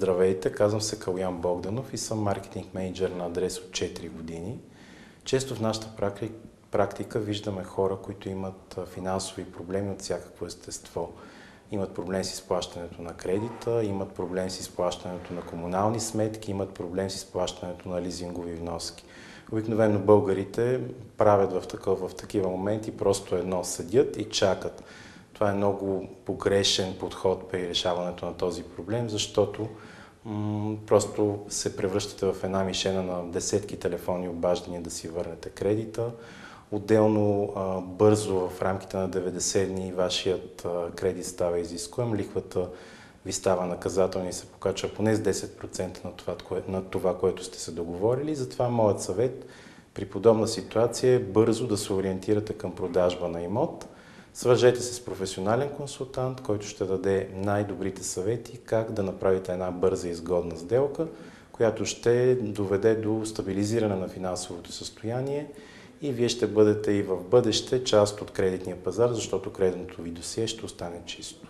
Здравейте, казвам се Калуян Богданов и съм маркетинг мениджър на адрес от 4 години. Често в нашата практика виждаме хора, които имат финансови проблеми от всякакво естество. Имат проблем с изплащането на кредита, имат проблем с изплащането на комунални сметки, имат проблем с изплащането на лизингови вноски. Обикновено българите правят в такива моменти просто едно, седят и чакат. Това е много погрешен подход при решаването на този проблем, защото просто се превръщате в една мишена на десетки телефонни обаждания да си върнете кредита. Отделно бързо в рамките на 90 дни вашият кредит става изискуем, лихвата ви става наказателна и се покачва поне с 10% на това, което сте се договорили. Затова моят съвет при подобна ситуация е бързо да се ориентирате към продажба на имот. Свържете се с професионален консултант, който ще даде най-добрите съвети как да направите една бърза и изгодна сделка, която ще доведе до стабилизиране на финансовото състояние и вие ще бъдете и в бъдеще част от кредитния пазар, защото кредитното ви досие ще остане чисто.